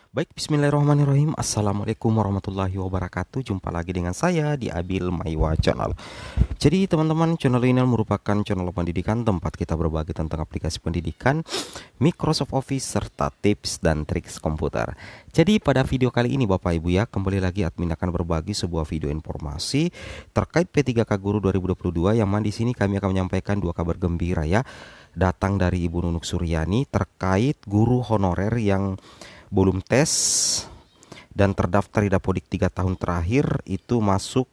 Baik, bismillahirrahmanirrahim. Assalamualaikum warahmatullahi wabarakatuh. Jumpa lagi dengan saya di Abil Maiwa Channel. Jadi teman-teman, channel ini merupakan channel pendidikan tempat kita berbagi tentang aplikasi pendidikan, Microsoft Office, serta tips dan triks komputer. Jadi pada video kali ini Bapak Ibu ya, kembali lagi admin akan berbagi sebuah video informasi terkait P3K Guru 2022, yang mana di sini kami akan menyampaikan dua kabar gembira ya, datang dari Ibu Nunuk Suryani terkait guru honorer yang belum tes dan terdaftar di Dapodik 3 tahun terakhir itu masuk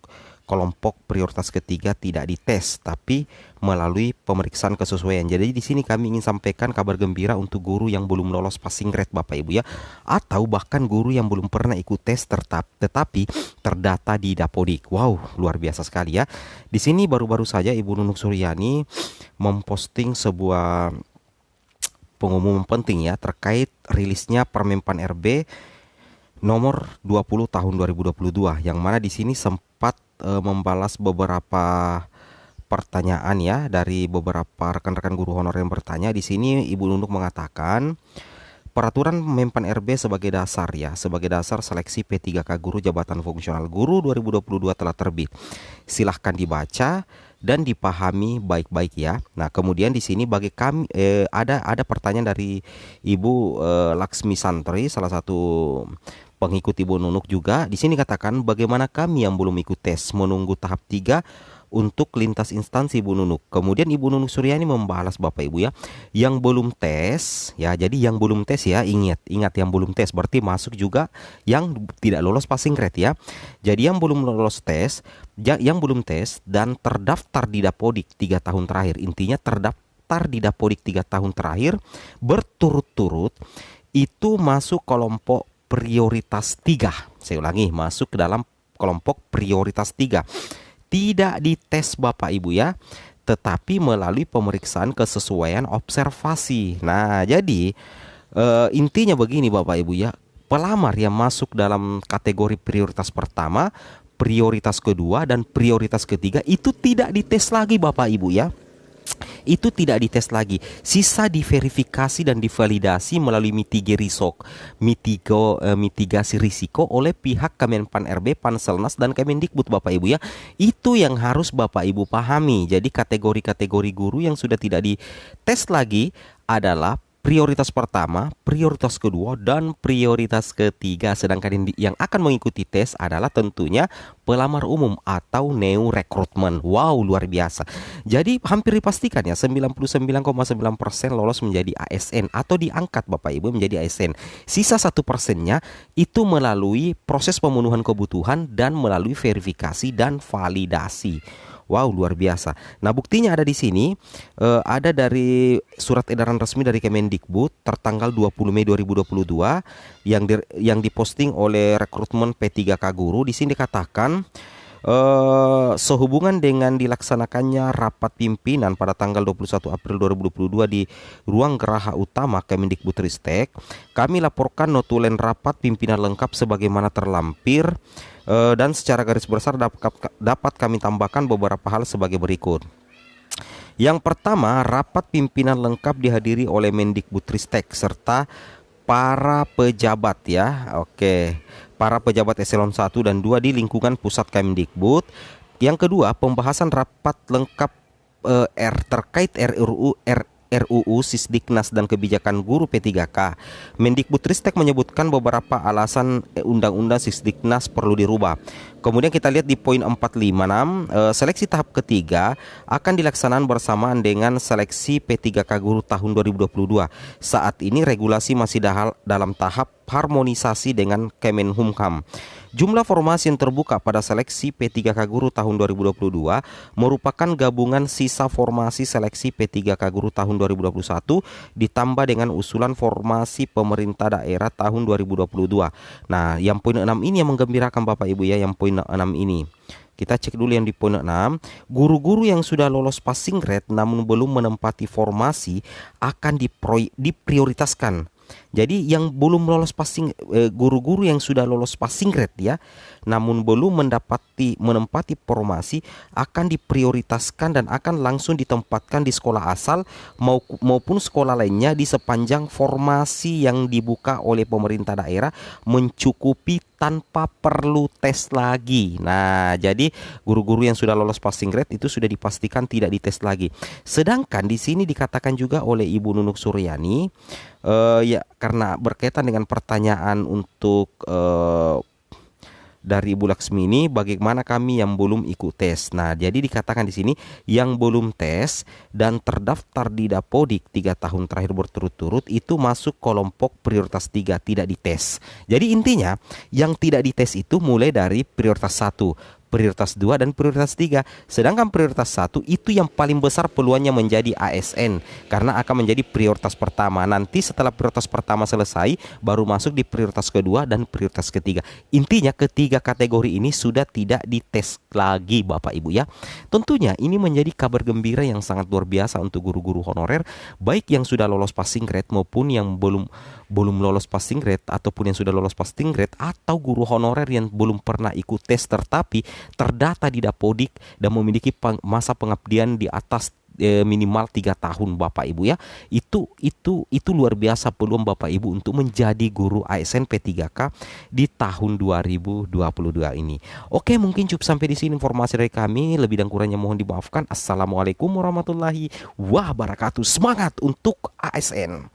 kelompok prioritas ketiga, tidak dites tapi melalui pemeriksaan kesesuaian. Jadi di sini kami ingin sampaikan kabar gembira untuk guru yang belum lolos passing grade Bapak Ibu ya, atau bahkan guru yang belum pernah ikut tes tetapi terdata di Dapodik. Wow, luar biasa sekali ya. Di sini baru-baru saja Ibu Nunuk Suryani memposting sebuah pengumuman penting ya terkait rilisnya Permenpan RB nomor 20 tahun 2022, yang mana di sini sempat membalas beberapa pertanyaan ya dari beberapa rekan-rekan guru honor yang bertanya. Di sini Ibu Nunuk mengatakan peraturan Menpan RB sebagai dasar ya, sebagai dasar seleksi P3K Guru Jabatan Fungsional Guru 2022 telah terbit. Silahkan dibaca dan dipahami baik-baik ya. Nah, kemudian di sini bagi kami ada pertanyaan dari Ibu Laksmi Santri, salah satu pengikut Ibu Nunuk juga. Di sini katakan bagaimana kami yang belum ikut tes menunggu tahap 3 untuk lintas instansi Ibu Nunuk. Kemudian Ibu Nunuk Suryani membalas Bapak Ibu ya, yang belum tes ya. Jadi yang belum tes ya, ingat yang belum tes berarti masuk juga yang tidak lolos passing grade ya. Jadi yang belum lolos tes, yang belum tes dan terdaftar di Dapodik 3 tahun terakhir. Intinya terdaftar di Dapodik 3 tahun terakhir berturut-turut itu masuk kelompok prioritas 3. Saya ulangi, masuk ke dalam kelompok prioritas 3. Tidak dites Bapak Ibu ya, tetapi melalui pemeriksaan kesesuaian observasi. Nah, jadi intinya begini Bapak Ibu ya, pelamar yang masuk dalam kategori prioritas pertama, prioritas kedua, dan prioritas ketiga itu tidak dites lagi Bapak Ibu ya. Itu tidak dites lagi. Sisa diverifikasi dan divalidasi melalui mitigasi risiko oleh pihak Kemenpan RB, Panselnas, dan Kemendikbud Bapak Ibu ya. Itu yang harus Bapak Ibu pahami. Jadi kategori-kategori guru yang sudah tidak dites lagi adalah prioritas pertama, prioritas kedua, dan prioritas ketiga. Sedangkan yang akan mengikuti tes adalah tentunya pelamar umum atau neo rekrutmen. Wow, luar biasa. Jadi hampir dipastikan ya 99,9% lolos menjadi ASN atau diangkat Bapak Ibu menjadi ASN. Sisa 1%-nya itu melalui proses pemenuhan kebutuhan dan melalui verifikasi dan validasi. Wow, luar biasa. Nah, buktinya ada di sini. Ada dari surat edaran resmi dari Kemendikbud tertanggal 20 Mei 2022 yang diposting oleh rekrutmen P3K Guru. Di sini dikatakan sehubungan dengan dilaksanakannya rapat pimpinan pada tanggal 21 April 2022 di ruang Geraha Utama Kemendikbudristek, kami laporkan notulen rapat pimpinan lengkap sebagaimana terlampir, dan secara garis besar dapat kami tambahkan beberapa hal sebagai berikut. Yang pertama, rapat pimpinan lengkap dihadiri oleh Mendikbudristek serta para pejabat ya. Oke, para pejabat eselon 1 dan 2 di lingkungan pusat Kemendikbud. Yang kedua, pembahasan rapat lengkap terkait RUU Sisdiknas dan kebijakan guru P3K. Mendikbudristek menyebutkan beberapa alasan Undang-Undang Sisdiknas perlu dirubah. Kemudian kita lihat di poin 456, seleksi tahap ketiga akan dilaksanakan bersamaan dengan seleksi P3K Guru tahun 2022. Saat ini regulasi masih dalam tahap harmonisasi dengan Kemenhumham. Jumlah formasi yang terbuka pada seleksi P3K Guru tahun 2022 merupakan gabungan sisa formasi seleksi P3K Guru tahun 2021 ditambah dengan usulan formasi pemerintah daerah tahun 2022. Nah, yang poin 6 ini yang menggembirakan Bapak Ibu ya, yang poin 6 ini. Kita cek dulu yang di poin 6. Guru-guru yang sudah lolos passing grade namun belum menempati formasi akan diprioritaskan Jadi yang belum lolos passing, guru-guru yang sudah lolos passing grade ya, namun belum menempati formasi akan diprioritaskan dan akan langsung ditempatkan di sekolah asal maupun sekolah lainnya di sepanjang formasi yang dibuka oleh pemerintah daerah mencukupi tanpa perlu tes lagi. Nah, jadi guru-guru yang sudah lolos passing grade itu sudah dipastikan tidak dites lagi. Sedangkan di sini dikatakan juga oleh Ibu Nunuk Suryani, ya karena berkaitan dengan pertanyaan untuk dari Ibu Laksmi ini, bagaimana kami yang belum ikut tes. Nah, jadi dikatakan di sini yang belum tes dan terdaftar di Dapodik 3 tahun terakhir berturut-turut itu masuk kelompok prioritas 3, tidak dites. Jadi intinya yang tidak dites itu mulai dari prioritas 1, prioritas 2 dan prioritas 3. Sedangkan prioritas 1 itu yang paling besar peluangnya menjadi ASN karena akan menjadi prioritas pertama. Nanti setelah prioritas pertama selesai baru masuk di prioritas kedua dan prioritas ketiga. Intinya ketiga kategori ini sudah tidak dites lagi Bapak Ibu ya. Tentunya ini menjadi kabar gembira yang sangat luar biasa untuk guru-guru honorer, baik yang sudah lolos passing grade maupun yang belum lolos passing grade ataupun yang sudah lolos passing grade, atau guru honorer yang belum pernah ikut tes tetapi terdata di Dapodik dan memiliki masa pengabdian di atas minimal 3 tahun Bapak Ibu ya. Itu luar biasa peluang Bapak Ibu untuk menjadi guru ASN P3K di tahun 2022 ini. Oke, mungkin cukup sampai di sini informasi dari kami. Lebih dan kurangnya mohon dimaafkan. Assalamualaikum warahmatullahi wabarakatuh. Semangat untuk ASN.